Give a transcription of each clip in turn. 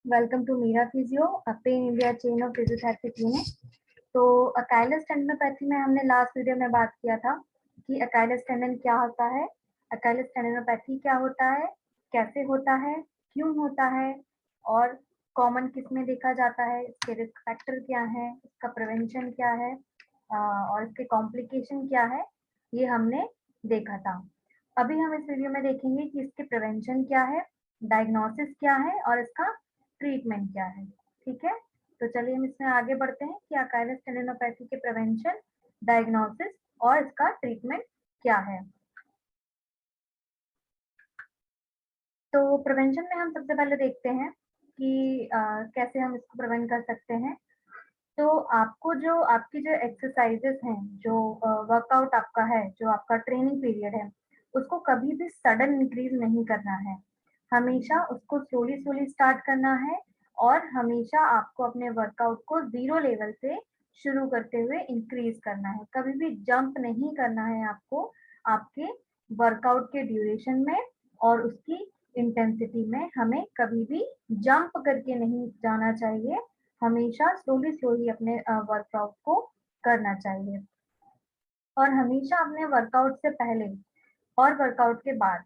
Welcome to Meera physio, a pan India chain of physiotherapy clinic. तो Achilles टेंडनोपैथी में हमने last video में बात किया था कि अकाइलस टेंडन क्या होता है, अकाइलस टेंडनोपैथी क्या होता है, कैसे होता है, क्यों होता है और कॉमन किस में देखा जाता है, इसके रिस्क फैक्टर क्या है, इसका प्रिवेंशन क्या है और इसके कॉम्प्लिकेशन क्या है, ये हमने देखा था। अभी हम इस वीडियो में देखेंगे कि इसके प्रिवेंशन क्या है, डायग्नोसिस क्या है और इसका ट्रीटमेंट क्या है। ठीक है, तो चलिए हम इसमें आगे बढ़ते हैं कि अकाइलस टेंडनोपैथी के प्रिवेंशन, डायग्नोसिस और इसका ट्रीटमेंट क्या है। तो प्रिवेंशन में हम सबसे पहले देखते हैं कि कैसे हम इसको प्रिवेंट कर सकते हैं। तो आपको जो आपकी जो एक्सरसाइजेस हैं, जो वर्कआउट आपका है, जो आपका ट्रेनिंग पीरियड है, उसको कभी भी सडन इंक्रीज नहीं करना है। हमेशा उसको स्लोली स्लोली स्टार्ट करना है और हमेशा आपको अपने वर्कआउट को जीरो लेवल से शुरू करते हुए इंक्रीज करना है। कभी भी जंप नहीं करना है आपको आपके वर्कआउट के ड्यूरेशन में और उसकी इंटेंसिटी में। हमें कभी भी जंप करके नहीं जाना चाहिए, हमेशा स्लोली स्लोली अपने वर्कआउट को करना चाहिए। और हमेशा अपने वर्कआउट से पहले और वर्कआउट के बाद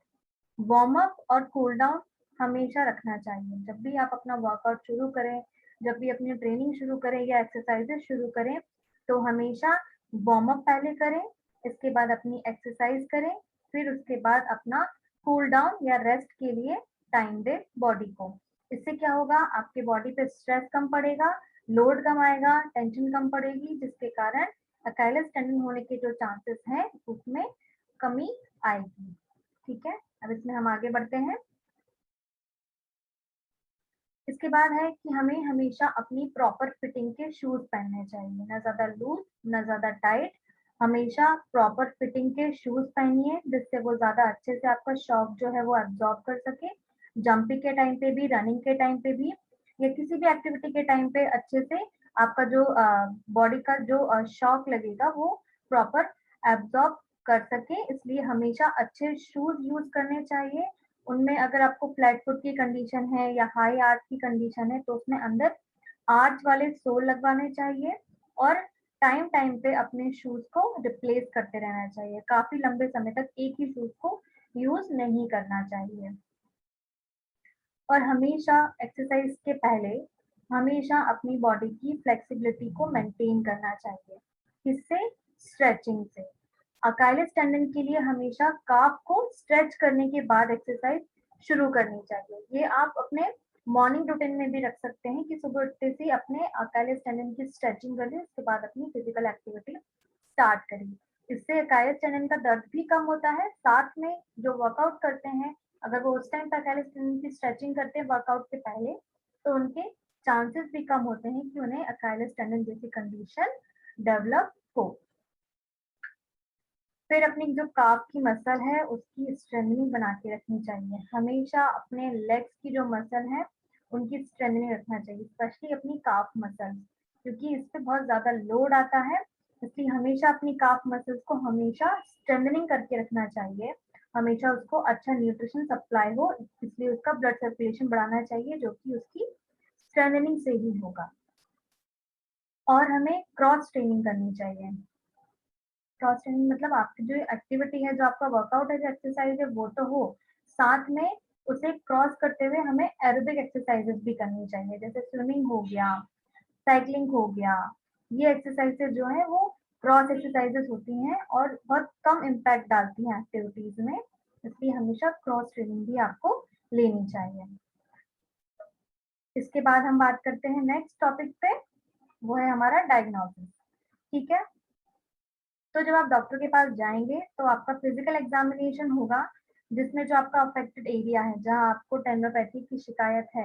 वार्म अप और कूल डाउन हमेशा रखना चाहिए। जब भी आप अपना वर्कआउट शुरू करें, जब भी अपनी ट्रेनिंग शुरू करें या एक्सरसाइजेस शुरू करें, तो हमेशा वार्म अप पहले करें, इसके बाद अपनी एक्सरसाइज करें, फिर उसके बाद अपना कूल डाउन या रेस्ट के लिए टाइम दे बॉडी को। इससे क्या होगा, आपके बॉडी पे स्ट्रेस कम पड़ेगा, लोड कम आएगा, टेंशन कम पड़ेगी, जिसके कारण अकाइलस टेंडन होने के जो चांसेस हैं उसमें कमी आएगी। ठीक है, अब इसमें हम आगे बढ़ते हैं। इसके बाद है कि हमें हमेशा अपनी प्रॉपर फिटिंग के शूज पहनने चाहिए, ना ज्यादा लूज ना ज्यादा टाइट। हमेशा प्रॉपर फिटिंग के शूज पहनिए, जिससे वो ज्यादा अच्छे से आपका शॉक जो है वो एब्जॉर्ब कर सके। जंपिंग के टाइम पे भी, रनिंग के टाइम पे भी या किसी भी एक्टिविटी के टाइम पे अच्छे से आपका जो बॉडी का जो शॉक लगेगा वो प्रॉपर एब्जॉर्ब कर सके, इसलिए हमेशा अच्छे शूज यूज करने चाहिए। उनमें अगर आपको फ्लैट फुट की कंडीशन है या हाई आर्च की कंडीशन है, तो उसमें अंदर आर्च वाले सोल लगवाने चाहिए और टाइम टाइम पे अपने शूज को रिप्लेस करते रहना चाहिए। काफी लंबे समय तक एक ही शूज को यूज नहीं करना चाहिए। और हमेशा एक्सरसाइज के पहले हमेशा अपनी बॉडी की फ्लेक्सिबिलिटी को मेंटेन करना चाहिए। किससे? स्ट्रेचिंग से। अकाइलस टेंडन के लिए हमेशा काफ को स्ट्रेच करने के बाद एक्सरसाइज शुरू करनी चाहिए। ये आप अपने मॉर्निंग रूटीन में भी रख सकते हैं कि सुबह उठते से अपने अकाइलस टेंडन की स्ट्रेचिंग करिए, उसके बाद अपनी फिजिकल एक्टिविटी स्टार्ट करिए। इससे अकाइलस टेंडन का दर्द भी कम होता है। साथ में जो वर्कआउट करते हैं, अगर वो उस टाइम पे अकाइलस टेंडन की स्ट्रेचिंग करते हैं वर्कआउट के पहले, तो उनके चांसेस भी कम होते हैं कि उन्हें अकाइलस टेंडन जैसी कंडीशन डेवलप हो। फिर अपनी जो काफ की मसल है उसकी स्ट्रेंथनिंग बना के रखनी चाहिए। हमेशा अपने लेग्स की जो मसल है उनकी स्ट्रेंथनिंग रखना चाहिए, स्पेशली अपनी काफ मसल, क्योंकि इस पे बहुत ज्यादा लोड आता है। इसलिए हमेशा अपनी काफ मसल्स को हमेशा स्ट्रेंथनिंग करके रखना चाहिए। हमेशा उसको अच्छा न्यूट्रिशन सप्लाई हो, इसलिए उसका ब्लड सर्कुलेशन बढ़ाना चाहिए, जो कि उसकी स्ट्रेंथनिंग से ही होगा। और हमें क्रॉस ट्रेनिंग करनी चाहिए। क्रॉस ट्रेनिंग मतलब आपकी जो एक्टिविटी है, जो आपका वर्कआउट है, जो एक्सरसाइज है, वो तो हो, साथ में उसे क्रॉस करते हुए हमें एरोबिक एक्सरसाइजेस भी करनी चाहिए, जैसे स्विमिंग हो गया, साइकिलिंग हो गया। ये एक्सरसाइजेस जो है वो क्रॉस एक्सरसाइजेस होती हैं और बहुत कम इम्पैक्ट डालती हैं एक्टिविटीज में, इसलिए हमेशा क्रॉस ट्रेनिंग भी आपको लेनी चाहिए। इसके बाद हम बात करते हैं नेक्स्ट टॉपिक पे, वो है हमारा डायग्नोसिस। ठीक है, तो जब आप डॉक्टर के पास जाएंगे तो आपका फिजिकल एग्जामिनेशन होगा, जिसमें जो आपका अफेक्टेड एरिया है, जहां आपको टेंडनोपैथी की शिकायत है,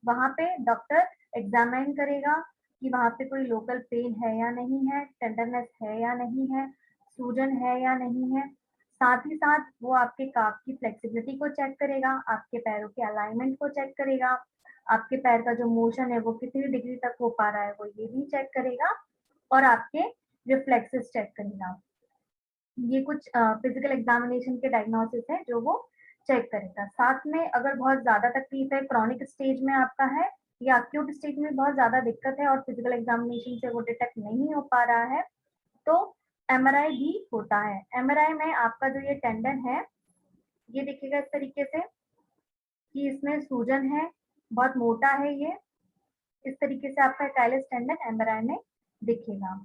वहां पे डॉक्टर एग्जामिन करेगा कि वहां पे कोई लोकल पेन है या नहीं है, टेंडरनेस है या नहीं है, सूजन है या नहीं है। साथ ही साथ वो आपके काफ की फ्लेक्सिबिलिटी को चेक करेगा, आपके पैरों के अलाइनमेंट को चेक करेगा, आपके पैर का जो मोशन है वो कितनी डिग्री तक हो पा रहा है वो ये भी चेक करेगा, और आपके रिफ्लेक्सेस चेक करेगा। ये कुछ फिजिकल एग्जामिनेशन के डायग्नोसिस है जो वो चेक करेगा। साथ में अगर बहुत ज्यादा तकलीफ है, क्रॉनिक स्टेज में आपका है, या एक्यूट स्टेज में बहुत ज्यादा दिक्कत है और फिजिकल एग्जामिनेशन से वो डिटेक्ट नहीं हो पा रहा है, तो एमआरआई भी होता है। एमआरआई में आपका जो ये टेंडन है, ये देखिएगा इस तरीके से कि इसमें सूजन है, बहुत मोटा है ये, इस तरीके से आपका एकाइलस टेंडन एमआरआई में दिखेगा।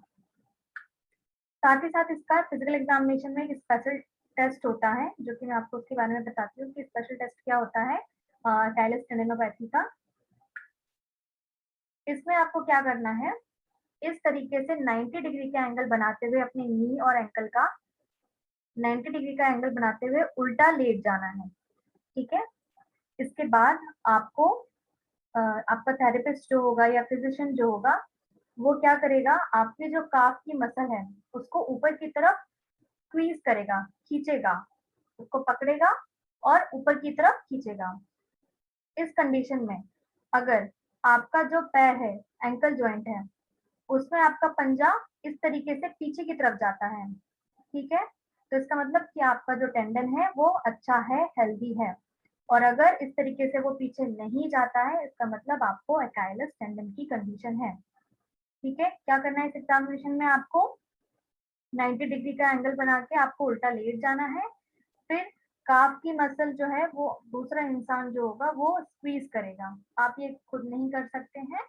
साथ ही साथ इसका फिजिकल एग्जामिनेशन में एक स्पेशल टेस्ट होता है, जो कि मैं आपको उसके बारे में बताती हूँ कि स्पेशल टेस्ट क्या होता है एकाइलस टेंडनोपैथी का। इसमें आपको क्या करना है, इस तरीके से 90 डिग्री का एंगल बनाते हुए अपने नी और एंकल का 90 डिग्री का एंगल बनाते हुए उल्टा लेट जाना है, ठीक है। इसके बाद आपको आपका थेरेपिस्ट जो होगा या फिजिशियन जो होगा, वो क्या करेगा, आपके जो काफ की मसल है उसको ऊपर की तरफ स्क्वीज करेगा, खींचेगा, उसको पकड़ेगा और ऊपर की तरफ खींचेगा। इस कंडीशन में अगर आपका जो पैर है, एंकल जॉइंट है, उसमें आपका पंजा इस तरीके से पीछे की तरफ जाता है, ठीक है, तो इसका मतलब कि आपका जो टेंडन है वो अच्छा है, हेल्दी है। और अगर इस तरीके से वो पीछे नहीं जाता है, इसका मतलब आपको एकाइलस टेंडन की कंडीशन है, ठीक है। क्या करना है इस एग्जामिनेशन में, आपको 90 डिग्री का एंगल बना के आपको उल्टा लेट जाना है, फिर काफ की मसल जो है वो दूसरा इंसान जो होगा वो स्क्वीज करेगा, आप ये खुद नहीं कर सकते हैं,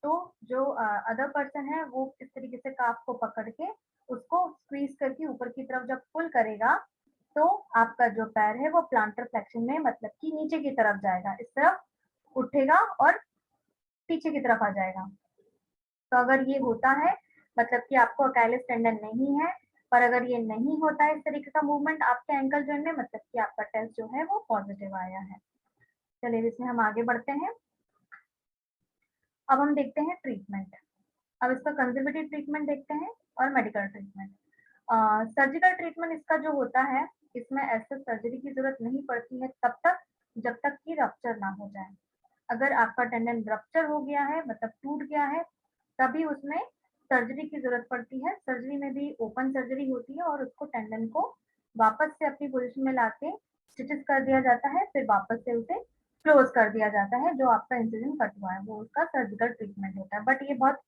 तो जो अदर पर्सन है वो इस तरीके से काफ को पकड़ के उसको स्क्वीज करके ऊपर की तरफ जब पुल करेगा, तो आपका जो पैर है वो प्लांटर फ्लेक्शन में मतलब कि नीचे की तरफ जाएगा, इस तरफ उठेगा और पीछे की तरफ आ जाएगा। तो अगर ये होता है मतलब कि आपको अकाइलस टेंडन नहीं है, पर अगर ये नहीं होता है इस तरीके का मूवमेंट आपके एंकल जॉइंट में, मतलब कि आपका टेस्ट जो है वो पॉजिटिव आया है। चलिए इसमें हम आगे बढ़ते हैं। अब हम देखते हैं ट्रीटमेंट। अब इसका कंजर्वेटिव ट्रीटमेंट देखते हैं और मेडिकल ट्रीटमेंट। सर्जिकल ट्रीटमेंट इसका जो होता है, इसमें ऐसे सर्जरी की जरूरत नहीं पड़ती है तब तक जब तक कि रप्चर ना हो जाए। अगर आपका टेंडन रप्चर हो गया है मतलब टूट गया है, तभी उसमें सर्जरी की जरूरत पड़ती है। सर्जरी में भी ओपन सर्जरी होती है और उसको टेंडन को वापस से अपनी पोजीशन में लाके स्टिचेस कर दिया जाता है, फिर वापस से उसे क्लोज कर दिया जाता है, जो आपका इंसिजन कट हुआ है वो उसका सर्जिकल ट्रीटमेंट होता है। बट ये बहुत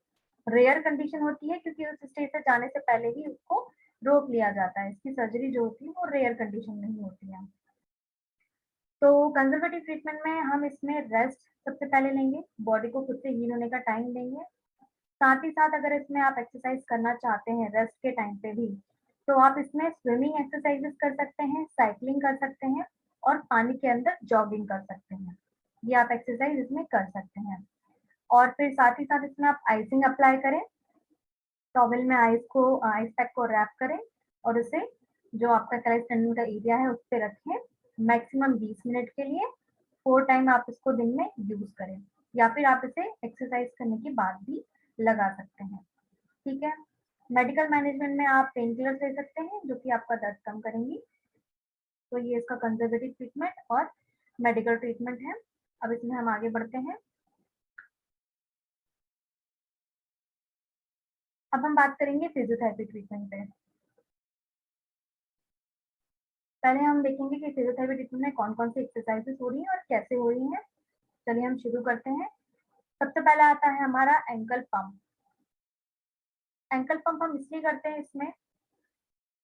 रेयर कंडीशन होती है क्योंकि उस स्टेज से जाने से पहले ही उसको रोक लिया जाता है, इसकी सर्जरी जो होती है वो रेयर कंडीशन में ही होती है। तो कंजर्वेटिव ट्रीटमेंट में हम इसमें रेस्ट सबसे पहले लेंगे, बॉडी को खुद से हील होने का टाइम देंगे। साथ ही साथ अगर इसमें आप एक्सरसाइज करना चाहते हैं रेस्ट के टाइम पे भी, तो आप इसमें स्विमिंग एक्सरसाइजेस कर सकते हैं, साइकिलिंग कर सकते हैं और पानी के अंदर जॉगिंग कर सकते हैं, ये आप एक्सरसाइज इसमें कर सकते हैं। और फिर साथ ही साथ इसमें आप आइसिंग अप्लाई करें, टॉवल में आइस पैक को रैप करें और उसे जो आपका एकाइलस टेंडन का एरिया है उस पर रखें मैक्सिमम 20 मिनट के लिए। 4 टाइम आप इसको दिन में यूज करें या फिर आप इसे एक्सरसाइज करने के बाद भी लगा सकते हैं, ठीक है। मेडिकल मैनेजमेंट में आप पेन किलर्स ले सकते हैं जो कि आपका दर्द कम करेंगी। तो ये इसका कंजर्वेटिव ट्रीटमेंट और मेडिकल ट्रीटमेंट है। अब इसमें हम आगे बढ़ते हैं। अब हम बात करेंगे फिजियोथेरेपी ट्रीटमेंट पे। पहले हम देखेंगे कि फिजियोथेरेपी ट्रीटमेंट में कौन कौन सी एक्सरसाइजेस हो रही हैं और कैसे हो रही हैं। चलिए हम शुरू करते हैं। सबसे पहला आता है हमारा एंकल पंप। एंकल पंप हम इसलिए करते हैं इसमें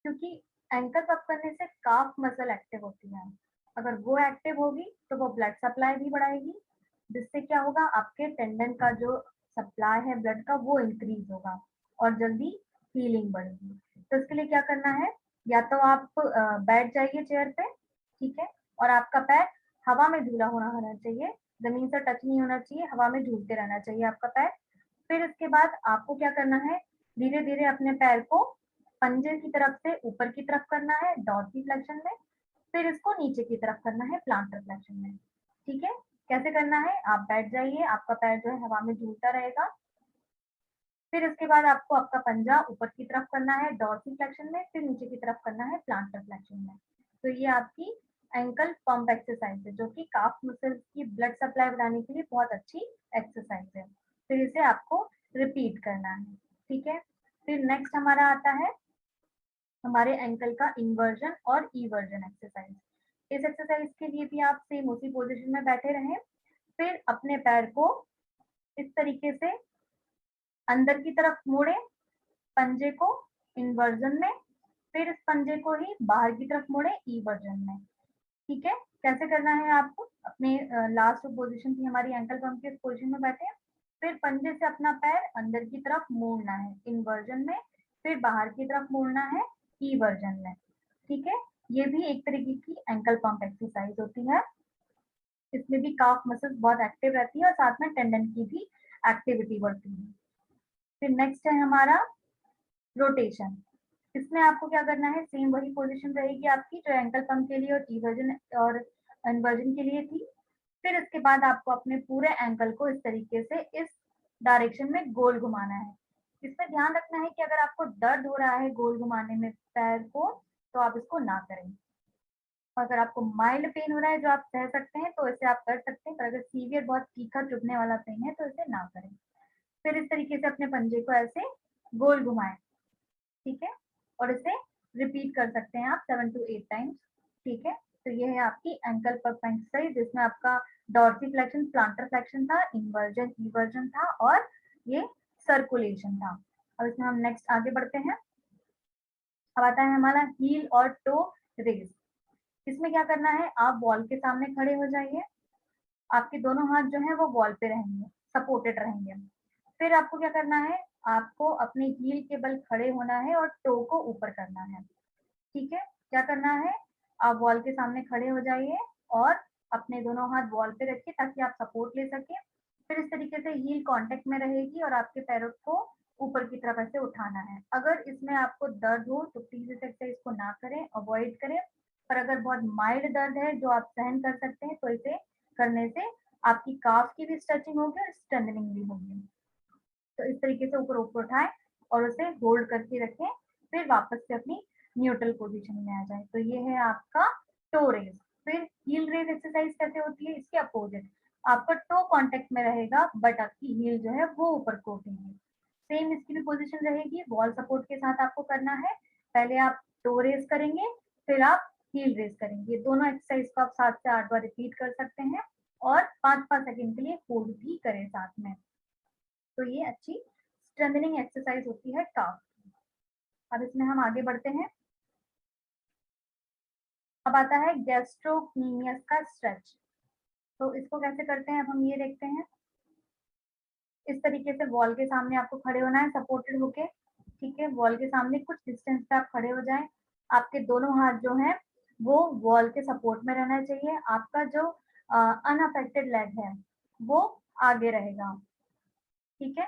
क्योंकि एंकल पंप करने से काफ मसल एक्टिव होती है। अगर वो एक्टिव होगी तो वो ब्लड सप्लाई भी बढ़ाएगी, जिससे क्या होगा, आपके टेंडन का जो सप्लाई है ब्लड का वो इंक्रीज होगा और जल्दी हीलिंग बढ़ेगी। तो इसके लिए क्या करना है, या तो आप बैठ जाइए चेयर पे, ठीक है, और आपका पैर हवा में झूला होना चाहिए, जमीन से टच नहीं होना चाहिए, हवा में झूलते रहना चाहिए आपका पैर। फिर इसके बाद आपको क्या करना है, धीरे धीरे अपने पैर को पंजे की तरफ से ऊपर की तरफ करना है डॉर्सी फ्लेक्शन में, फिर इसको नीचे की तरफ करना है प्लांटर फ्लेक्शन में, ठीक है। कैसे करना है, आप बैठ जाइए, आपका पैर जो है हवा में झूलता रहेगा, फिर इसके बाद आपको आपका पंजा ऊपर की तरफ करना है डॉर्सी फ्लेक्शन में, फिर नीचे की तरफ करना है प्लांटर फ्लेक्शन में। तो ये आपकी एंकल पंप एक्सरसाइज है जो कि काफ मसल्स की ब्लड सप्लाई बढ़ाने के लिए बहुत अच्छी एक्सरसाइज है। फिर इसे आपको रिपीट करना है, ठीक है। फिर नेक्स्ट हमारा आता है हमारे एंकल का इन्वर्जन और ईवर्जन एक्सरसाइज। इस एक्सरसाइज के लिए भी आप सेम उसी पोजीशन में बैठे रहें, फिर अपने पैर को इस तरीके से अंदर की तरफ मोड़े पंजे को इन्वर्जन में, फिर इस पंजे को ही बाहर की तरफ मोड़े इवर्जन में। ठीक है, कैसे करना है आपको? अपने लास्ट पोजीशन थी हमारी एंकल पंप की, इस पोजीशन में बैठे, फिर पंजे से अपना पैर अंदर की तरफ मोड़ना है इन्वर्जन में, फिर बाहर की तरफ मोड़ना है इवर्जन में। ठीक है, ये भी एक तरीके की एंकल पंप एक्सरसाइज होती है। इसमें भी काफ मसल्स बहुत एक्टिव रहती है और साथ में टेंडन की भी एक्टिविटी बढ़ती है। फिर नेक्स्ट है हमारा रोटेशन। इसमें आपको क्या करना है, सेम वही पोजीशन रहेगी आपकी जो एंकल पंप के लिए और इवर्जन और इन्वर्जन के लिए थी। फिर इसके बाद आपको अपने पूरे एंकल को इस तरीके से इस डायरेक्शन में गोल घुमाना है। इसमें ध्यान रखना है कि अगर आपको दर्द हो रहा है गोल घुमाने में पैर को, तो आप इसको ना करें। अगर आपको माइल्ड पेन हो रहा है जो आप सह सकते हैं तो इसे आप कर सकते हैं, पर अगर सीवियर बहुत तीखा चुभने वाला पेन है तो इसे ना करें। फिर इस तरीके से अपने पंजे को ऐसे गोल घुमाएं। ठीक है, और इसे रिपीट कर सकते हैं आप 7 to 8 टाइम्स। ठीक है, तो ये है आपकी एंकल पंप एक्सरसाइज जिसमें आपका डॉर्सिफ्लेक्शन, प्लांटर फ्लेक्शन था, इन्वर्जन, इवर्जन था और ये सर्कुलेशन था। अब इसमें हम नेक्स्ट आगे बढ़ते हैं। अब आता है हमारा हील और टो रेज। इसमें क्या करना है, आप वॉल के सामने खड़े हो जाइए, आपके दोनों हाथ जो है वो वॉल पे रहेंगे, सपोर्टेड रहेंगे। फिर आपको क्या करना है, आपको अपने हील के बल खड़े होना है और टो को ऊपर करना है। ठीक है, क्या करना है, आप वॉल के सामने खड़े हो जाइए और अपने दोनों हाथ वॉल पे रखिए ताकि आप सपोर्ट ले सकें। फिर इस तरीके से हील कांटेक्ट में रहेगी और आपके पैरों को ऊपर की तरफ ऐसे उठाना है। अगर इसमें आपको दर्द हो तो प्लीज इस एक्सरसाइज को ना करें, अवॉइड करें। पर अगर बहुत माइल्ड दर्द है जो आप सहन कर सकते हैं तो इसे करने से आपकी काफ की भी स्ट्रेचिंग होगी और स्ट्रेंथनिंग भी होगी। तो इस तरीके से ऊपर ऊपर उठाएं और उसे होल्ड करके रखें, फिर वापस से अपनी न्यूट्रल पोजीशन में आ जाए। तो ये है आपका टो रेज। फिर हील रेज एक्सरसाइज कैसे होती है, इसके अपोजिट आपका टो कांटेक्ट में रहेगा बट आपकी हील जो है वो ऊपर को उठेगी। सेम इसकी भी पोजीशन रहेगी, वॉल सपोर्ट के साथ आपको करना है। पहले आप टो रेज करेंगे, फिर आप हील रेज करेंगे। दोनों एक्सरसाइज को आप 7 से 8 बार रिपीट कर सकते हैं और 5-5 सेकेंड के लिए होल्ड भी करें साथ में। तो ये अच्छी स्ट्रेंथनिंग एक्सरसाइज होती है काफ। अब इसमें हम आगे बढ़ते हैं। अब आता है गैस्ट्रोक्नीमियस का स्ट्रेच। तो इसको कैसे करते हैं अब हम ये देखते हैं। इस तरीके से वॉल के सामने आपको खड़े होना है सपोर्टेड होके। ठीक है, वॉल के सामने कुछ डिस्टेंस पे आप खड़े हो जाएं। आपके दोनों हाथ जो हैं वो वॉल के सपोर्ट में रहना चाहिए। आपका जो अनअफेक्टेड लेग है वो आगे रहेगा। ठीक है,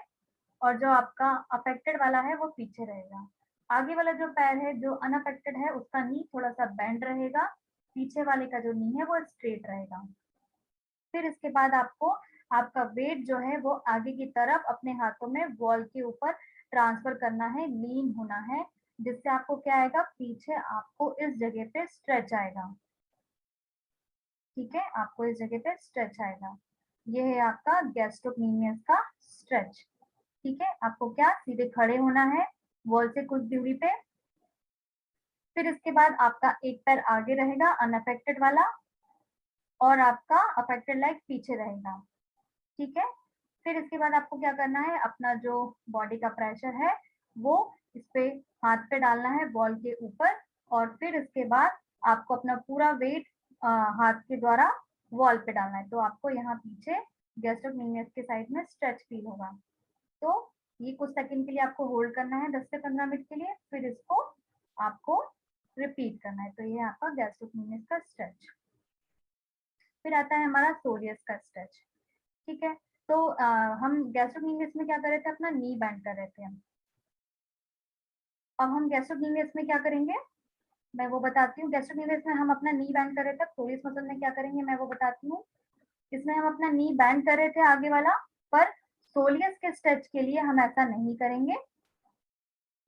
और जो आपका अफेक्टेड वाला है वो पीछे रहेगा। आगे वाला जो पैर है जो अनअफेक्टेड है उसका नी थोड़ा सा बेंड रहेगा, पीछे वाले का जो नी है वो स्ट्रेट रहेगा। फिर इसके बाद आपको आपका वेट जो है वो आगे की तरफ अपने हाथों में वॉल के ऊपर ट्रांसफर करना है, लीन होना है, जिससे आपको क्या आएगा, पीछे आपको इस जगह पे स्ट्रेच आएगा। ठीक है, आपको इस जगह पे स्ट्रेच आएगा। ये है आपका गैस्ट्रोक्नीमियस का स्ट्रेच। ठीक है, आपको क्या सीधे खड़े होना है वॉल से कुछ दूरी पे। फिर इसके बाद आपका एक पैर आगे रहेगा अनअफेक्टेड वाला और आपका अफेक्टेड लेग पीछे रहेगा। ठीक है, फिर इसके बाद आपको क्या करना है, अपना जो बॉडी का प्रेशर है वो इस पे हाथ पे डालना है वॉल के ऊपर, और फिर इसके बाद आपको अपना पूरा वेट हाथ के द्वारा वॉल पे डालना है। तो आपको यहाँ पीछे गैस्ट्रोक्नीमियस के साइड में स्ट्रेच फील होगा। तो ये कुछ सेकंड के लिए आपको होल्ड करना है 10 से 15 मिनट के लिए, फिर इसको आपको रिपीट करना है। तो ये आपका गैस्ट्रोक्नीमियस का स्ट्रेच। फिर आता है हमारा सोरियस का स्ट्रेच। ठीक है, तो हम गैस्ट्रोक्नीमियस में क्या कर रहे थे, अपना नी बैंड कर रहे थे। अब हम गैस्ट्रोक्नीमियस में क्या करेंगे मैं वो बताती हूँ। गैस्ट्रोक्नीमियस में हम अपना नी बैंड कर रहे थे, सोरियस मसल में क्या करेंगे मैं वो बताती हूँ। इसमें हम अपना नी बैंड कर रहे थे आगे वाला, पर सोलियस के स्ट्रेच के लिए हम ऐसा नहीं करेंगे।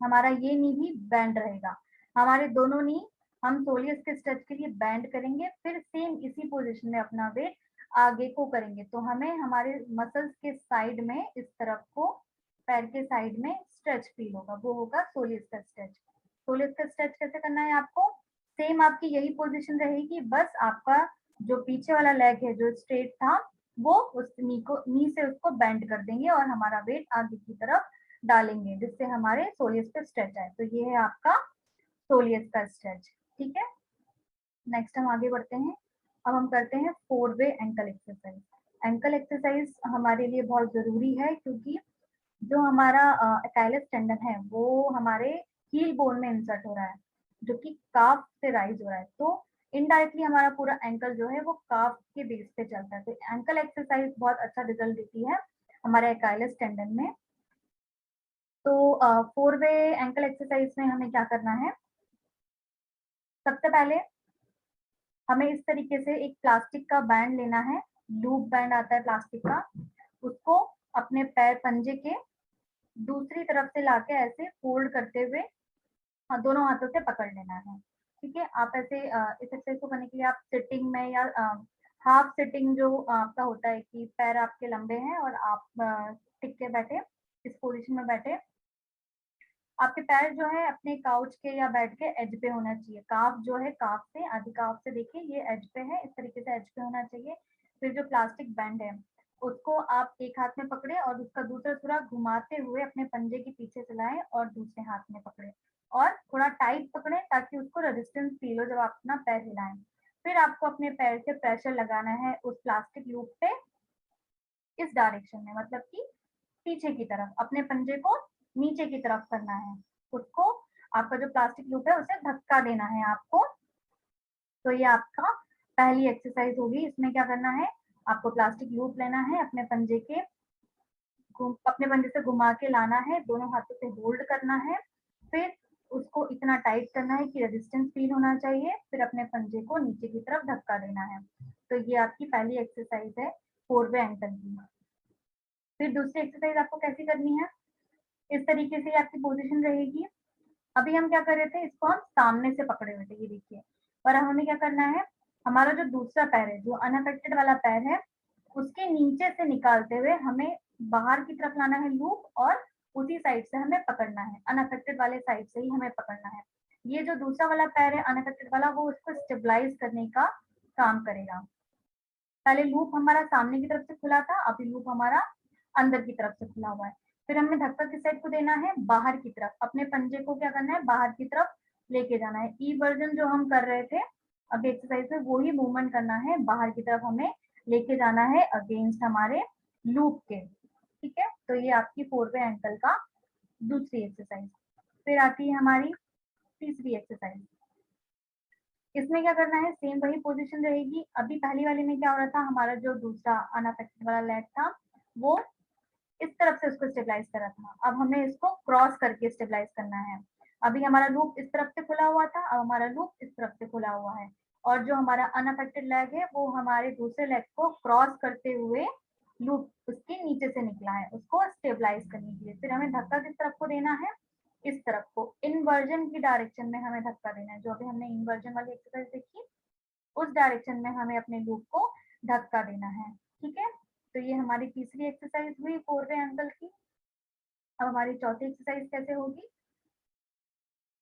हमारा ये नी भी बैंड रहेगा, हमारे दोनों नी हम सोलियस के स्ट्रेच के लिए बैंड करेंगे। फिर सेम इसी पोजीशन में अपना वेट आगे को करेंगे, तो हमें हमारे मसल्स के साइड में इस तरफ को पैर के साइड में स्ट्रेच फील होगा, वो होगा सोलियस का स्ट्रेच। सोलियस का स्ट्रेच कैसे करना है आपको, सेम आपकी यही पोजीशन रहेगी, बस आपका जो पीछे वाला लेग है जो स्ट्रेट था वो उस नी से उसको बेंड कर देंगे और हमारा वेट आगे की तरफ डालेंगे, जिससे हमारे सोलियस पे स्ट्रेच आए। तो ये है आपका सोलियस का स्ट्रेच। ठीक है, नेक्स्ट हम आगे बढ़ते हैं। अब हम करते हैं 4 वे एंकल एक्सरसाइज। एंकल एक्सरसाइज हमारे लिए बहुत जरूरी है, क्योंकि जो हमारा अकाइलस टेंडन है वो हमारे हील बोन में इंसर्ट हो रहा है, जो कि काफ से राइज हो रहा है। तो इनडायरेक्टली हमारा पूरा एंकल जो है वो काफ के बेस पे चलता है। तो एंकल एक्सरसाइज बहुत अच्छा रिजल्ट देती है हमारे अकाइलस टेंडन में। तो 4 वे एंकल एक्सरसाइज में हमें क्या करना है, सबसे पहले हमें इस तरीके से एक प्लास्टिक का बैंड लेना है, लूप बैंड आता है प्लास्टिक का, उसको अपने पैर पंजे के दूसरी तरफ से लाके ऐसे फोल्ड करते हुए दोनों हाथों से पकड़ लेना है। ठीक है, आप ऐसे इस एक्सरसाइज को करने के लिए आप सिटिंग में या हाफ सिटिंग जो आपका होता है कि पैर आपके लंबे हैं और आप टिक के बैठे, इस पोजीशन में बैठे, आपके पैर जो है अपने काउच के या बेड के एज पे होना चाहिए। काफ जो है काफ से आधी काफ से देखिए ये एज पे है, इस तरीके से एज पे होना चाहिए। फिर जो प्लास्टिक बैंड है उसको आप एक हाथ में पकड़े और उसका दूसरा सिरा घुमाते हुए अपने पंजे के पीछे चलाएं और दूसरे हाथ में पकड़े और थोड़ा टाइट पकड़े ताकि उसको रेजिस्टेंस फील हो जब आप अपना पैर हिलाएं। फिर आपको अपने पैर से प्रेशर लगाना है उस प्लास्टिक लूप पे इस डायरेक्शन में, मतलब कि पीछे की तरफ, अपने पंजे को नीचे की तरफ करना है। उसको आपका जो प्लास्टिक लूप है उसे धक्का देना है आपको। तो ये आपका पहली एक्सरसाइज होगी। इसमें क्या करना है, आपको प्लास्टिक लूप लेना है, अपने पंजे से घुमा के लाना है, दोनों हाथों से होल्ड करना है, फिर उसको इतना टाइट करना है कि रेजिस्टेंस फील होना चाहिए, फिर अपने पंजे को नीचे की तरफ धक्का देना है। तो ये आपकी पहली एक्सरसाइज है 4 वे एंकल की। फिर दूसरी एक्सरसाइज आपको कैसी करनी है, इस तरीके से आपकी पोजीशन रहेगी। अभी हम क्या कर रहे थे, इसको हम सामने से पकड़े हुए थे, ये देखिए। और अब हमें क्या करना है, हमारा जो दूसरा पैर है, जो अनअफेक्टेड वाला पैर है, उसके नीचे से निकालते हुए हमें बाहर की तरफ लाना है लूप, और उसी साइड से हमें पकड़ना है, अनअफेक्टेड वाले साइड से ही हमें पकड़ना है। ये जो दूसरा वाला पैर है अनअफेक्टेड वाला, वो उसको स्टेबलाइज करने का काम करेगा। पहले लूप हमारा सामने की तरफ से खुला था, अभी लूप हमारा अंदर की तरफ से खुला हुआ है। फिर हमें धक्का किस साइड को देना है, बाहर की तरफ। अपने पंजे को क्या करना है, बाहर की तरफ लेके जाना है। ई वर्जन जो हम कर रहे थे अभी एक्सरसाइज में, वो ही मूवमेंट करना है, बाहर की तरफ हमें लेके जाना है अगेंस्ट हमारे लूप के। ठीक है, तो ये आपकी 4 वे एंकल का दूसरी एक्सरसाइज। फिर आती है हमारी तीसरी एक्सरसाइज। इसमें क्या करना है, सेम वही पोजीशन रहेगी। अभी पहली वाले में क्या हो रहा था, हमारा जो दूसरा अनअफेक्टेड वाला लेग था वो इस तरफ से उसको स्टेबलाइज कर रहा था, अब हमें इसको क्रॉस करके स्टेबलाइज करना है। अभी हमारा लूप इस तरफ से खुला हुआ था, अब हमारा लूप इस तरफ से खुला हुआ है, और जो हमारा अनअफेक्टेड लेग है वो हमारे दूसरे लेग को क्रॉस करते हुए लूप उसके नीचे से निकला है, उसको स्टेबलाइज करने के लिए। फिर हमें धक्का किस तरफ को देना है, इस तरफ को, इनवर्जन की डायरेक्शन में हमें धक्का देना है। जो अभी हमने इनवर्जन वाली एक्सरसाइज देखी, उस डायरेक्शन में हमें अपने लूप को धक्का देना है। ठीक है, तो ये हमारी तीसरी एक्सरसाइज हुई 4 वे एंगल की। अब हमारी चौथी एक्सरसाइज कैसे होगी,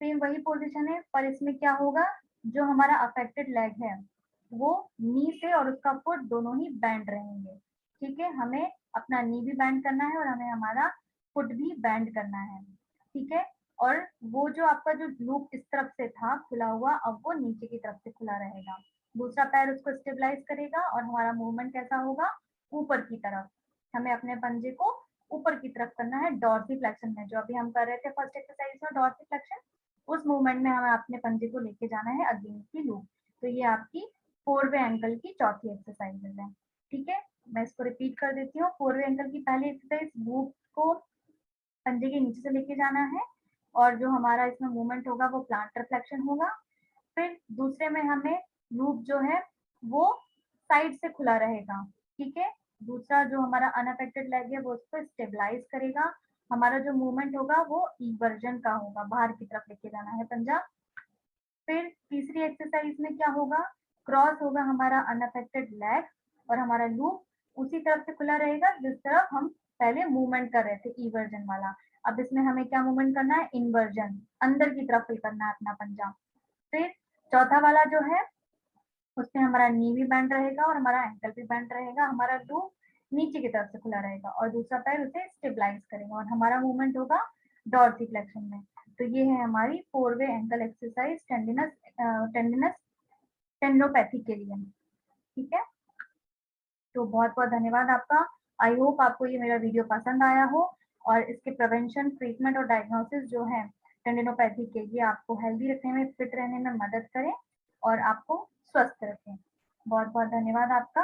सेम वही पोजीशन है, पर इसमें क्या होगा, जो हमारा अफेक्टेड लेग है वो नी से और उसका फुट दोनों ही बैंड रहेंगे। ठीक है, हमें अपना नी भी बैंड करना है और हमें हमारा फुट भी बैंड करना है। ठीक है, और वो जो आपका जो लूप इस तरफ से था खुला हुआ, अब वो नीचे की तरफ से खुला रहेगा। दूसरा पैर उसको स्टेबलाइज करेगा और हमारा मूवमेंट कैसा होगा, ऊपर की तरफ। हमें अपने पंजे को ऊपर की तरफ करना है डॉर्सीफ्लेक्शन में, जो अभी हम कर रहे थे फर्स्ट एक्सरसाइज में डॉर्सीफ्लेक्शन, उस मूवमेंट में हमें अपने पंजे को लेके जाना है अगेंस्ट की लूप। तो ये आपकी 4 वे एंगल की चौथी एक्सरसाइज है। ठीक है, मैं इसको रिपीट कर देती हूँ। 4 वे एंगल की पहली एक्सरसाइज, लूप को पंजे के नीचे से लेके जाना है, और जो हमारा इसमें मूवमेंट होगा वो प्लांटर फ्लेक्शन होगा। फिर दूसरे में हमें लूप जो है वो साइड से खुला रहेगा। ठीक है, दूसरा जो हमारा अनअफेक्टेड लेग है वो उसको स्टेबलाइज करेगा। हमारा जो मूवमेंट होगा वो इवर्जन का होगा, बाहर की तरफ लेके जाना है पंजा। फिर तीसरी एक्सरसाइज में क्या होगा, क्रॉस होगा हमारा अनअफेक्टेड लेग, और हमारा लूप उसी तरफ से खुला रहेगा जिस तरफ हम पहले मूवमेंट कर रहे थे इवर्जन वाला। अब इसमें हमें क्या मूवमेंट करना है, इन्वर्जन, अंदर की तरफ फिल करना है अपना पंजा। फिर चौथा वाला जो है उसमें हमारा नी भी बेंड रहेगा और हमारा एंकल भी बेंड रहेगा, हमारा लूप नीचे की तरफ से खुला रहेगा और दूसरा पैर उसे स्टेबलाइज करेगा और हमारा मूवमेंट होगा डॉर्सिफ्लेक्शन में। तो ये है हमारी 4 वे एंकल एक्सरसाइज टेंडिनस टेंडनोपैथी के लिए। ठीक है, तो बहुत बहुत धन्यवाद आपका। आई होप आपको ये मेरा वीडियो पसंद आया हो और इसके प्रिवेंशन, ट्रीटमेंट और डायग्नोसिस जो है टेंडिनोपैथी के, ये आपको हेल्दी रखने में, फिट रहने में मदद करें और आपको स्वस्थ रखें। बहुत बहुत धन्यवाद आपका।